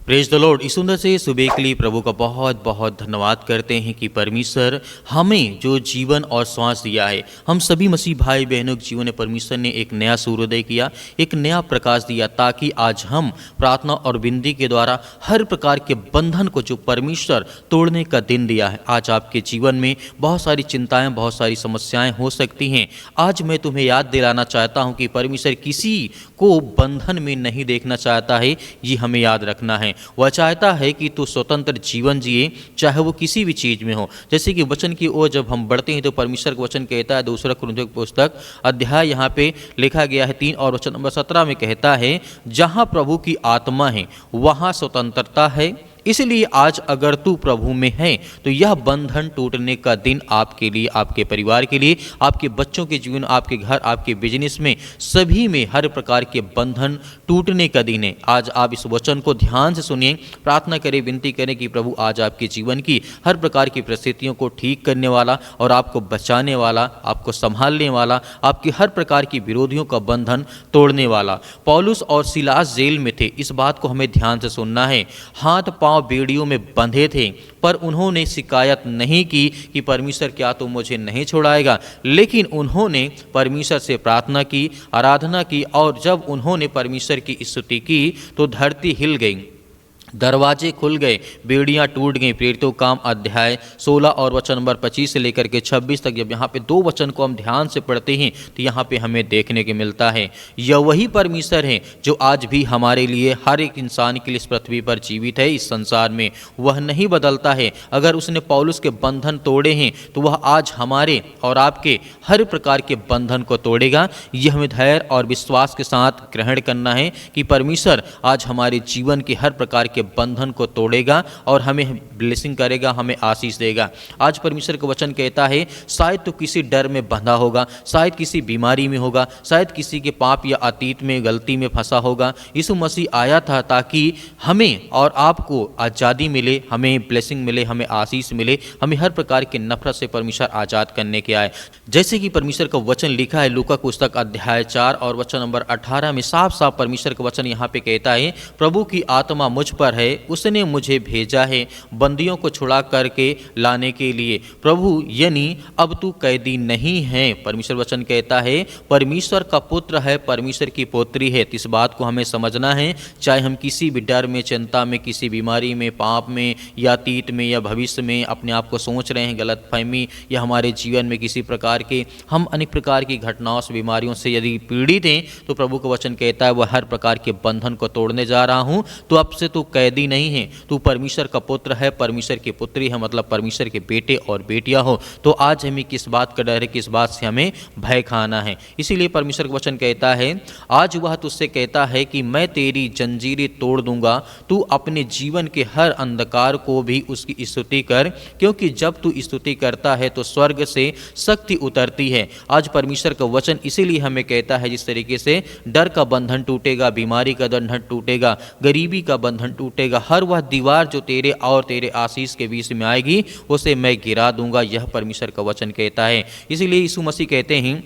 Praise the Lord. इस सुंदर से सुबह के लिए प्रभु का बहुत बहुत धन्यवाद करते हैं कि परमेश्वर हमें जो जीवन और श्वास दिया है, हम सभी मसीह भाई बहनों के जीवन में परमेश्वर ने एक नया सूर्योदय किया, एक नया प्रकाश दिया, ताकि आज हम प्रार्थना और विनती के द्वारा हर प्रकार के बंधन को जो परमेश्वर तोड़ने का दिन दिया है। आज आपके जीवन में बहुत सारी चिंताएं, बहुत सारी समस्याएं हो सकती हैं। आज मैं तुम्हें याद दिलाना चाहता हूं कि परमेश्वर किसी को बंधन में नहीं देखना चाहता है, ये हमें याद रखना है। वह चाहता है कि तू स्वतंत्र जीवन जिए, चाहे वो किसी भी चीज़ में हो। जैसे कि वचन की ओर जब हम बढ़ते हैं तो परमेश्वर का वचन कहता है, दूसरा कुरिन्थियों की पुस्तक अध्याय यहाँ पे लिखा गया है 3 और वचन नंबर 17 में कहता है, जहाँ प्रभु की आत्मा है वहाँ स्वतंत्रता है। इसलिए आज अगर तू प्रभु में है तो यह बंधन टूटने का दिन आपके लिए, आपके परिवार के लिए, आपके बच्चों के जीवन, आपके घर, आपके बिजनेस में, सभी में हर प्रकार के बंधन टूटने का दिन है। आज आप इस वचन को ध्यान से सुनिए, प्रार्थना करें, विनती करें कि प्रभु आज आपके जीवन की हर प्रकार की परिस्थितियों को ठीक करने वाला और आपको बचाने वाला, आपको संभालने वाला, आपकी हर प्रकार की विरोधियों का बंधन तोड़ने वाला। पौलुस और सिलास जेल में थे, इस बात को हमें ध्यान से सुनना है। हाथ पांव बेड़ियों में बंधे थे, पर उन्होंने शिकायत नहीं की कि परमेश्वर क्या तुम मुझे नहीं छुड़ाएगा, लेकिन उन्होंने परमेश्वर से प्रार्थना की, आराधना की, और जब उन्होंने परमेश्वर की स्तुति की तो धरती हिल गई, दरवाजे खुल गए, बेड़ियां टूट गईं। प्रेरितों काम अध्याय 16 और वचन नंबर 25 से लेकर के 26 तक जब यहाँ पे 2 वचन को हम ध्यान से पढ़ते हैं तो यहाँ पे हमें देखने को मिलता है, यह वही परमेश्वर है जो आज भी हमारे लिए, हर एक इंसान के लिए इस पृथ्वी पर जीवित है, इस संसार में। वह नहीं बदलता है। अगर उसने पौलुस के बंधन तोड़े हैं तो वह आज हमारे और आपके हर प्रकार के बंधन को तोड़ेगा। यह हमें धैर्य और विश्वास के साथ ग्रहण करना है कि परमेश्वर आज हमारे जीवन के हर प्रकार के बंधन को तोड़ेगा और हमें ब्लेसिंग करेगा, हमें आशीष देगा। आज परमेश्वर का वचन कहता है, शायद तो किसी डर में बंधा होगा, शायद किसी बीमारी में होगा, शायद किसी के पाप या अतीत में गलती में फंसा होगा। यीशु मसीह आया था ताकि हमें और आपको आज़ादी मिले, हमें ब्लेसिंग मिले, हमें आशीष मिले, हमें हर प्रकार के नफरत से परमेश्वर आज़ाद करने के आए। जैसे कि परमेश्वर का वचन लिखा है लूका पुस्तक अध्याय 4 और वचन नंबर 18 में साफ साफ परमेश्वर का वचन यहाँ पे कहता है, प्रभु की आत्मा मुझ पर है, उसने मुझे भेजा है बंदियों को छुड़ा करके लाने के लिए। प्रभु यानी अब तू कैदी नहीं है। परमेश्वर वचन कहता है परमेश्वर का पुत्र है, परमेश्वर की पोत्री है। इस बात को हमें समझना है, चाहे हम किसी भी डर में, चिंता में, किसी बीमारी में, पाप में या अतीत में या भविष्य में अपने आप को सोच रहे हैं, गलतफहमी या हमारे जीवन में किसी प्रकार के हम अनेक प्रकार की घटनाओं से, बीमारियों से यदि पीड़ित हैं तो प्रभु का वचन कहता है वह हर प्रकार के बंधन को तोड़ने जा रहा हूं। तो अब से तू कैदी नहीं है, तू परमेश्वर का पुत्र है, परमेश्वर की पुत्री है, मतलब परमेश्वर के बेटे और बेटियां हो। तो आज हमें किस बात का डर है, किस बात से हमें भय खाना है। इसीलिए परमेश्वर का वचन कहता है, आज वह तुझसे कहता है कि मैं तेरी जंजीरें तोड़ दूंगा, तू अपने जीवन के हर अंधकार को भी उसकी स्तुति कर, क्योंकि जब तू स्तुति करता है तो स्वर्ग से शक्ति उतरती है। आज परमेश्वर का वचन इसीलिए हमें कहता है, जिस तरीके से डर का बंधन टूटेगा, बीमारी का बंधन टूटेगा, गरीबी का बंधन टूटेगा, हर वह दीवार जो तेरे और तेरे आशीष के बीच में आएगी उसे मैं गिरा दूंगा, यह परमेश्वर का वचन कहता है। इसीलिए यीशु मसीह कहते हैं,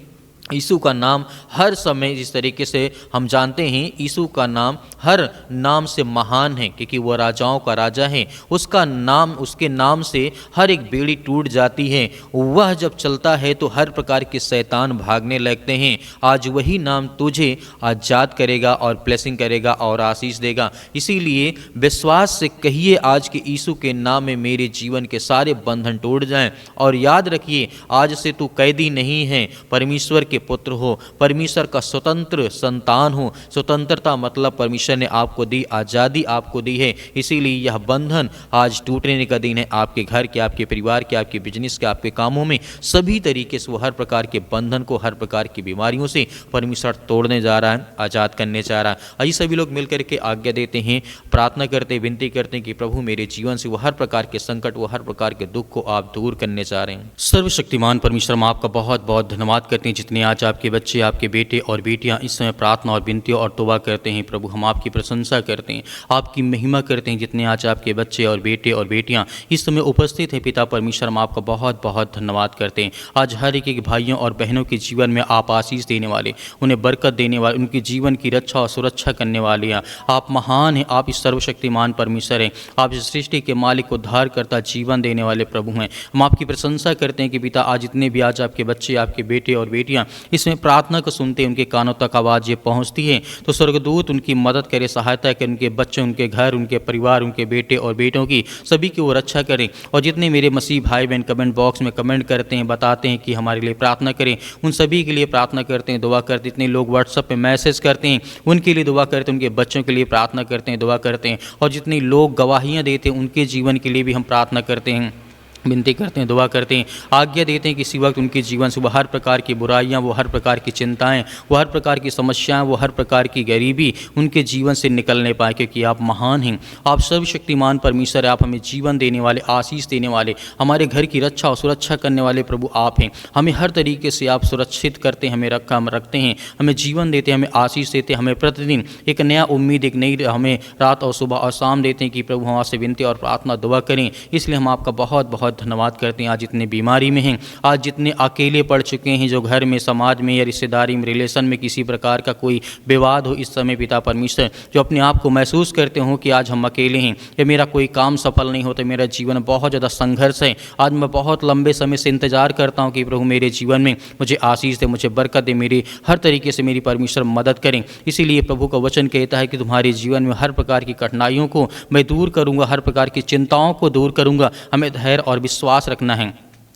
यीशु का नाम हर समय, जिस तरीके से हम जानते हैं यीशु का नाम हर नाम से महान है, क्योंकि वह राजाओं का राजा है। उसका नाम, उसके नाम से हर एक बेड़ी टूट जाती है। वह जब चलता है तो हर प्रकार के शैतान भागने लगते हैं। आज वही नाम तुझे आज़ाद करेगा और ब्लेसिंग करेगा और आशीष देगा। इसीलिए विश्वास से कहिए आज के यीशु के नाम में मेरे जीवन के सारे बंधन टूट जाएं। और याद रखिए, आज से तू कैदी नहीं है, परमेश्वर के पुत्र हो, परमेश्वर का स्वतंत्र संतान हो। स्वतंत्रता मतलब परमेश्वर ने आपको दी, आज़ादी आपको दी है। इसीलिए यह बंधन आज टूटने का दिन है। आपके घर के, आपके परिवार के, आपके बिजनेस के, आपके कामों में सभी तरीके से वो हर प्रकार के बंधन को, हर प्रकार की बीमारियों से परमेश्वर तोड़ने जा रहा है, आज़ाद करने जा रहा है। आइए सभी लोग मिलकर के आज्ञा देते हैं, प्रार्थना करते, विनती करते हैं कि प्रभु मेरे जीवन से वो हर प्रकार के संकट, वो हर प्रकार के दुख को आप दूर करने जा रहे हैं। सर्वशक्तिमान परमेश्वर, हम आपका बहुत बहुत धन्यवाद करते हैं जितने आज आपके बच्चे, आपके बेटे और बेटियां इस समय प्रार्थना और विनती और तौबा करते हैं प्रभु, हम आपकी प्रशंसा करते हैं, आपकी महिमा करते हैं। जितने आज आपके बच्चे और बेटे और बेटियां इस समय उपस्थित हैं पिता परमेश्वर, हम आपका बहुत बहुत धन्यवाद करते हैं। आज हर एक भाइयों और बहनों के जीवन में आप आशीष देने वाले, उन्हें बरकत देने वाले, उनके जीवन की रक्षा और सुरक्षा करने वाले हैं। आप महान हैं, आप इस सर्वशक्तिमान परमेश्वर हैं, आप इस सृष्टि के मालिक, उद्धार करता, जीवन देने वाले प्रभु हैं। हम आपकी प्रशंसा करते हैं कि पिता आज जितने भी आज आपके बच्चे, आपके बेटे और बेटियां इसमें प्रार्थना को सुनते हैं, उनके कानों तक आवाज़ ये पहुंचती है तो स्वर्गदूत उनकी मदद करे, सहायता करे, उनके बच्चे, उनके घर, उनके परिवार, उनके बेटे और बेटों की सभी की वो रक्षा करें। और जितने मेरे मसीह भाई बहन कमेंट बॉक्स में कमेंट करते हैं, बताते हैं कि हमारे लिए प्रार्थना करें, उन सभी के लिए प्रार्थना करते हैं, दुआ करते हैं। जितने लोग व्हाट्सएप पे मैसेज करते हैं उनके लिए दुआ करते हैं, उनके बच्चों के लिए प्रार्थना करते हैं, दुआ करते हैं। और जितने लोग गवाहियाँ देते हैं उनके जीवन के लिए भी हम प्रार्थना करते हैं, विनती करते हैं, दुआ करते हैं, आज्ञा देते हैं। किसी वक्त उनके जीवन से वो हर प्रकार की बुराइयां, वो हर प्रकार की चिंताएं, वो हर प्रकार की समस्याएं, वो हर प्रकार की गरीबी उनके जीवन से निकलने पाए, क्योंकि आप महान हैं, आप सर्वशक्तिमान परमेश्वर, आप हमें जीवन देने वाले, आशीष देने वाले, हमारे घर की रक्षा और सुरक्षा करने वाले प्रभु आप हैं। हमें हर तरीके से आप सुरक्षित करते हैं, हमें रखते हैं, हमें जीवन देते हैं, हमें आशीष देते हैं, हमें प्रतिदिन एक नया उम्मीद, एक नई हमें रात और सुबह और शाम देते हैं कि प्रभु हम आपसे विनती और प्रार्थना दुआ करें। इसलिए हम आपका बहुत बहुत धन्यवाद करते हैं। आज जितने बीमारी में हैं, आज जितने अकेले पड़ चुके हैं, जो घर में, समाज में या रिश्तेदारी में, रिलेशन में किसी प्रकार का कोई विवाद हो, इस समय पिता परमेश्वर जो अपने आप को महसूस करते हो कि आज हम अकेले हैं या मेरा कोई काम सफल नहीं होता, मेरा जीवन बहुत ज़्यादा संघर्ष है, आज मैं बहुत लंबे समय से इंतजार करता हूँ कि प्रभु मेरे जीवन में मुझे आशीष दे, मुझे बरकत दे, मेरी हर तरीके से मेरी परमेश्वर मदद करें। इसीलिए प्रभु का वचन कहता है कि तुम्हारे जीवन में हर प्रकार की कठिनाइयों को मैं दूर करूँगा, हर प्रकार की चिंताओं को दूर करूँगा। हमें धैर्य और विश्वास रखना है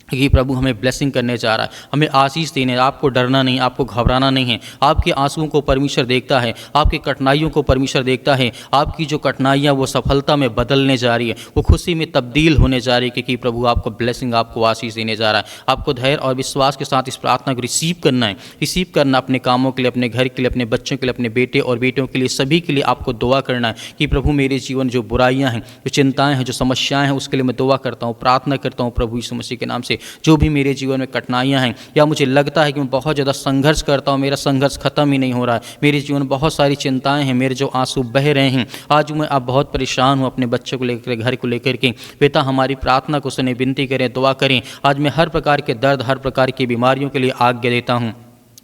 कि प्रभु हमें ब्लेसिंग करने जा रहा है, हमें आशीष देने। आपको डरना नहीं, आपको घबराना नहीं है। आपके आंसुओं को परमेश्वर देखता है, आपकी कठिनाइयों को परमेश्वर देखता है। आपकी जो कठिनाइयाँ वो सफलता में बदलने जा रही है, वो खुशी में तब्दील होने जा रही है, क्योंकि प्रभु आपको ब्लेसिंग, आपको आशीष देने जा रहा है। आपको धैर्य और विश्वास के साथ इस प्रार्थना को रिसीव करना है, रिसीव करना अपने कामों के लिए, अपने घर के लिए, अपने बच्चों के लिए, अपने बेटे और बेटियों के लिए, सभी के लिए आपको दुआ करना है कि प्रभु मेरे जीवन जो बुराइयाँ हैं, जो चिंताएँ हैं, जो समस्याएँ हैं, उसके लिए मैं दुआ करता हूँ, प्रार्थना करता हूँ प्रभु यीशु मसीह के नाम से। जो भी मेरे जीवन में कठिनाइयाँ हैं या मुझे लगता है कि मैं बहुत ज़्यादा संघर्ष करता हूँ, मेरा संघर्ष खत्म ही नहीं हो रहा है, मेरे जीवन में बहुत सारी चिंताएं हैं, मेरे जो आंसू बह रहे हैं, आज मैं अब बहुत परेशान हूँ अपने बच्चों को लेकर, घर को लेकर के। पिता हमारी प्रार्थना को सुने, विनती करें, दुआ करें। आज मैं हर प्रकार के दर्द, हर प्रकार की बीमारियों के लिए आज्ञा देता हूँ।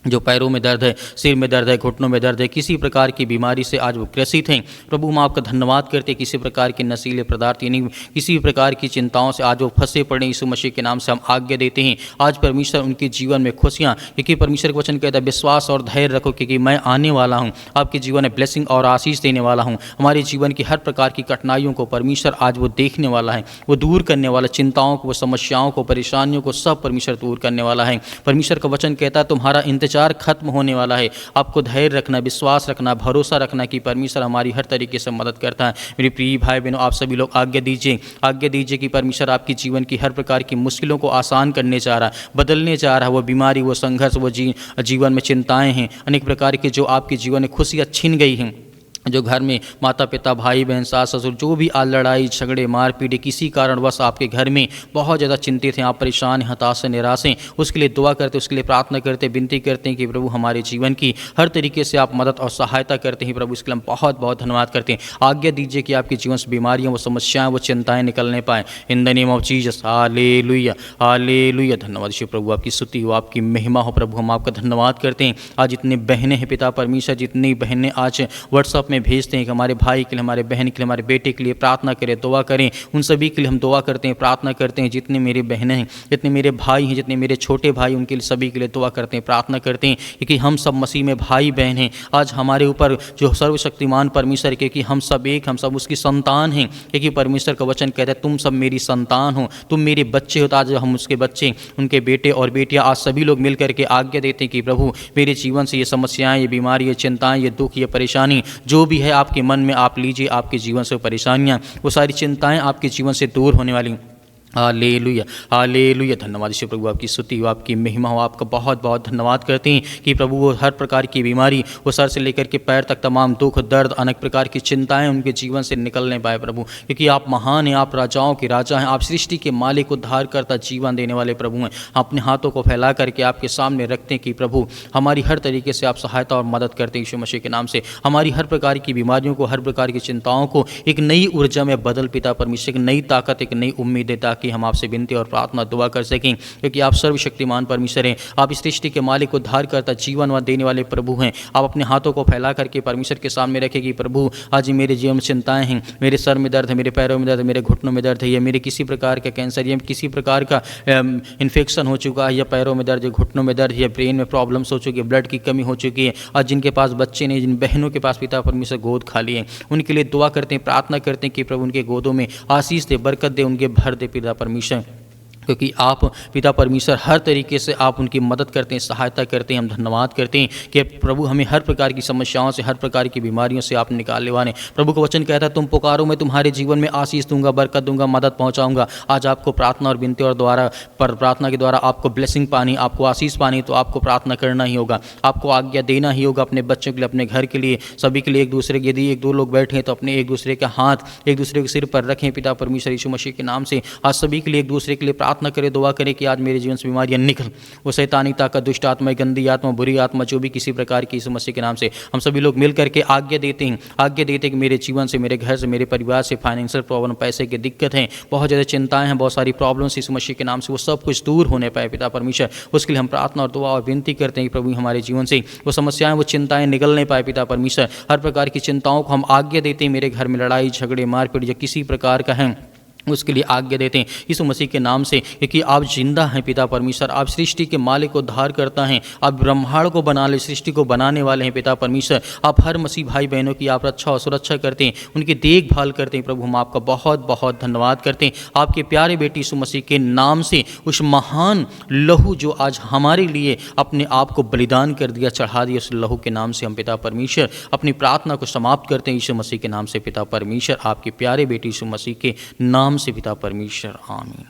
जो पैरों में दर्द है, सिर में दर्द है, घुटनों में दर्द है, किसी प्रकार की बीमारी से आज वो ग्रसित हैं, प्रभु हम आपका धन्यवाद करते हैं। किसी प्रकार के नशीले पदार्थ यानी किसी प्रकार की चिंताओं से आज वो फंसे पड़े, यीशु मसीह के नाम से हम आज्ञा देते हैं। आज परमेश्वर उनके जीवन में खुशियाँ, क्योंकि परमेश्वर का वचन कहता है विश्वास और धैर्य रखो, क्योंकि मैं आने वाला हूँ, आपके जीवन में ब्लेसिंग और आशीष देने वाला हूँ। हमारे जीवन की हर प्रकार की कठिनाइयों को परमेश्वर आज वो देखने वाला है, वो दूर करने वाला, चिंताओं को, समस्याओं को, परेशानियों को सब परमेश्वर दूर करने वाला है। परमेश्वर का वचन कहता है तुम्हारा इंतजार खत्म होने वाला है। आपको धैर्य रखना, विश्वास रखना, भरोसा रखना कि परमेश्वर हमारी हर तरीके से मदद करता है। मेरे प्रिय भाई बहनों, आप सभी लोग आज्ञा दीजिए कि परमेश्वर आपकी जीवन की हर प्रकार की मुश्किलों को आसान करने जा रहा है, बदलने जा रहा है। वो बीमारी, वो संघर्ष, वो जीवन में चिंताएं हैं, अनेक प्रकार के जो आपके जीवन में खुशियाँ छीन गई हैं, जो घर में माता पिता, भाई बहन, सास ससुर, जो भी आज लड़ाई झगड़े, मारपीट, किसी कारणवश आपके घर में बहुत ज़्यादा चिंतित हैं, आप परेशान हैं, हताश हैं, निराश हैं, उसके लिए दुआ करते, उसके लिए प्रार्थना करते, विनती करते हैं कि प्रभु हमारे जीवन की हर तरीके से आप मदद और सहायता करते हैं। प्रभु इसके लिए हम बहुत बहुत धन्यवाद करते हैं। आज्ञा दीजिए कि आपके जीवन से बीमारियाँ, वो समस्याएँ, वो चिंताएँ निकलने पाएँ। In the name of Jesus, hallelujah, hallelujah. धन्यवाद यीशु प्रभु, आपकी स्तुति हो, आपकी महिमा हो। प्रभु हम आपका धन्यवाद करते हैं। आज जितने बहनें हैं पिता परमेश्वर, जितनी बहनें आज व्हाट्सअप में भेजते हैं कि हमारे भाई के लिए, हमारे बहन के लिए, हमारे बेटे के लिए प्रार्थना करें, दुआ करें, उन सभी के लिए हम दुआ करते हैं, प्रार्थना करते हैं। जितने मेरे बहनें हैं, जितने मेरे भाई हैं, जितने मेरे छोटे भाई, उनके लिए, सभी के लिए दुआ करते हैं, प्रार्थना करते हैं, क्योंकि हम सब मसीह में भाई बहन हैं। आज हमारे ऊपर जो सर्वशक्तिमान परमेश्वर, क्योंकि हम सब एक, हम सब उसकी संतान हैं, क्योंकि परमेश्वर का वचन कहता है तुम सब मेरी संतान हो, तुम मेरे बच्चे हो। तो आज हम उसके बच्चे, उनके बेटे और बेटियाँ, आज सभी लोग मिल करके आज्ञा देते हैं कि प्रभु मेरे जीवन से ये समस्याएं, ये बीमारी, ये चिंताएं, ये दुख, ये परेशानी जो भी है आपके मन में आप लीजिए। आपके जीवन से परेशानियां, वो सारी चिंताएं आपके जीवन से दूर होने वाली। Hallelujah, hallelujah. धन्यवाद ईश्वर प्रभु, आपकी स्तुति हो, आपकी महिमा हो। आपका बहुत बहुत धन्यवाद करते हैं कि प्रभु वो हर प्रकार की बीमारी, वो सर से लेकर के पैर तक तमाम दुख दर्द अनेक प्रकार की चिंताएं उनके जीवन से निकलने पाए प्रभु, क्योंकि आप महान हैं, आप राजाओं के राजा हैं, आप सृष्टि के मालिक, उद्धार करता, जीवन देने वाले प्रभु हैं। अपने हाथों को फैला करके आपके सामने रखते हैं कि प्रभु हमारी हर तरीके से आप सहायता और मदद करते हैं। यीशु मसीह के नाम से हमारी हर प्रकार की बीमारियों को, हर प्रकार की चिंताओं को एक नई ऊर्जा में बदल पिता परमेश्वर, एक नई ताकत, एक नई उम्मीद देता कि हम आपसे विनती और प्रार्थना दुआ कर सकें, क्योंकि आप सर्वशक्तिमान परमेश्वर हैं। आप इस सृष्टि के मालिक, उद्धार करता, जीवन व देने वाले प्रभु हैं। आप अपने हाथों को फैला करके परमेश्वर के सामने रखें कि प्रभु आज मेरे जीवन में चिंताएं हैं, मेरे सर में दर्द है, मेरे पैरों में दर्द है, मेरे घुटनों में दर्द है, या मेरे किसी प्रकार का कैंसर या किसी प्रकार का इन्फेक्शन हो चुका है, या पैरों में दर्द, या घुटनों में दर्द, या ब्रेन में प्रॉब्लम्स हो चुकी है, ब्लड की कमी हो चुकी है, और जिनके पास बच्चे नहीं, जिन बहनों के पास पिता परमेश्वर गोद खाली है, उनके लिए दुआ करते हैं, प्रार्थना करते हैं कि प्रभु उनके गोदों में आशीष दे, बरकत दे, उनके भर दे पिता परमेश्वर, क्योंकि आप पिता परमेश्वर हर तरीके से आप उनकी मदद करते हैं, सहायता करते हैं। हम धन्यवाद करते हैं कि प्रभु हमें हर प्रकार की समस्याओं से, हर प्रकार की बीमारियों से आप निकालने वाले। प्रभु का वचन कहता है, तुम पुकारो मैं तुम्हारे जीवन में आशीष दूंगा, बरकत दूंगा, मदद पहुंचाऊंगा। आज आपको प्रार्थना और विनती और द्वारा प्रार्थना के द्वारा आपको ब्लेसिंग पानी, आपको आशीष पानी, तो आपको प्रार्थना करना ही होगा, आपको आज्ञा देना ही होगा अपने बच्चों के लिए, अपने घर के लिए, सभी के लिए, एक दूसरे के। यदि एक दो लोग बैठे हैं तो अपने एक दूसरे के हाथ एक दूसरे के सिर पर रखें पिता परमेश्वर यीशु मसीह के नाम से। आज सभी के लिए एक दूसरे के लिए प्रार्थना करें, दुआ करें कि आज मेरे जीवन से बीमारियां निकल, वो शैतानी ताकत, दुष्ट आत्मा, गंदी आत्मा, बुरी आत्मा, जो भी किसी प्रकार की, यीशु मसीह के नाम से हम सभी लोग मिल करके आज्ञा देते हैं, कि मेरे जीवन से, मेरे घर से, मेरे परिवार से फाइनेंशियल प्रॉब्लम, पैसे की दिक्कत है, बहुत ज़्यादा चिंताएं हैं, बहुत सारी प्रॉब्लम्स यीशु मसीह के नाम से वो सब कुछ दूर होने पाए पिता परमेश्वर। उसके लिए हम प्रार्थना और दुआ और विनती करते हैं कि प्रभु हमारे जीवन से वो समस्याएं, वो चिंताएं निकलने पाए पिता परमेश्वर। हर प्रकार की चिंताओं को हम आज्ञा देते हैं, मेरे घर में लड़ाई झगड़े मारपीट या किसी प्रकार का है, उसके लिए आज्ञा देते हैं यीशु मसीह के नाम से, क्योंकि आप जिंदा हैं पिता परमेश्वर, आप सृष्टि के मालिक, उद्धार करता हैं, आप ब्रह्मांड को बनाने, सृष्टि को बनाने वाले हैं पिता परमेश्वर। आप हर मसीह भाई बहनों की आप रक्षा और सुरक्षा करते हैं, उनकी देखभाल करते हैं। प्रभु हम आपका बहुत बहुत धन्यवाद करते हैं आपके प्यारे बेटे यीशु मसीह के नाम से, उस महान लहू जो आज हमारे लिए अपने आप को बलिदान कर दिया, चढ़ा दिया, उस लहू के नाम से हम पिता परमेश्वर अपनी प्रार्थना को समाप्त करते हैं यीशु मसीह के नाम से पिता परमेश्वर, आपके प्यारे बेटे यीशु मसीह के नाम से पिता परमेश्वर, आमीन।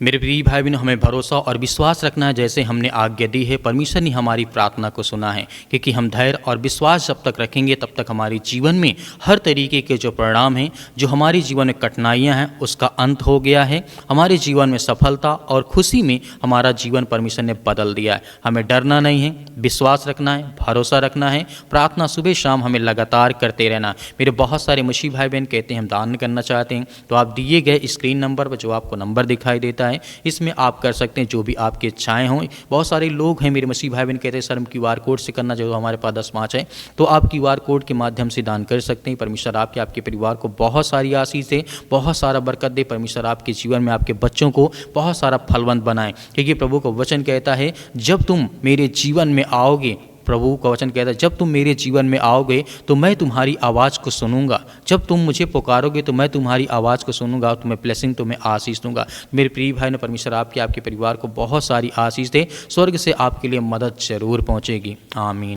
मेरे प्रिय भाई बहनों, हमें भरोसा और विश्वास रखना है, जैसे हमने आज्ञा दी है, परमेश्वर ने हमारी प्रार्थना को सुना है, क्योंकि हम धैर्य और विश्वास जब तक रखेंगे तब तक हमारे जीवन में हर तरीके के जो परिणाम हैं, जो हमारे जीवन में कठिनाइयां हैं, उसका अंत हो गया है। हमारे जीवन में सफलता और खुशी में हमारा जीवन परमेश्वर ने बदल दिया है। हमें डरना नहीं है, विश्वास रखना है, भरोसा रखना है, प्रार्थना सुबह शाम हमें लगातार करते रहना। मेरे बहुत सारे मसीह भाई बहन कहते हैं हम दान करना चाहते हैं, तो आप दिए गए स्क्रीन नंबर पर, जो आपको नंबर दिखाई देता है, इसमें आप कर सकते हैं जो भी आपकी इच्छाएं हों। बहुत सारे लोग हैं मेरे मसीह भाई बहन कहते हैं सर हम QR कोड से करना, जो हमारे पास 10-5 है, तो आप QR कोड के माध्यम से दान कर सकते हैं। परमेश्वर आपके परिवार को बहुत सारी आशीष दे, बहुत सारा बरकत दे। परमेश्वर आपके जीवन में आपके बच्चों को बहुत सारा फलवंत बनाए, क्योंकि प्रभु का वचन कहता है जब तुम मेरे जीवन में आओगे, प्रभु का वचन कहता है जब तुम मेरे जीवन में आओगे तो मैं तुम्हारी आवाज़ को सुनूंगा, जब तुम मुझे पुकारोगे तो मैं तुम्हारी आवाज़ को सुनूंगा, तुम्हें ब्लेसिंग, तुम्हें आशीष दूंगा। मेरे प्रिय भाई ने, परमेश्वर आपके परिवार को बहुत सारी आशीष दे, स्वर्ग से आपके लिए मदद जरूर पहुंचेगी। आमीन।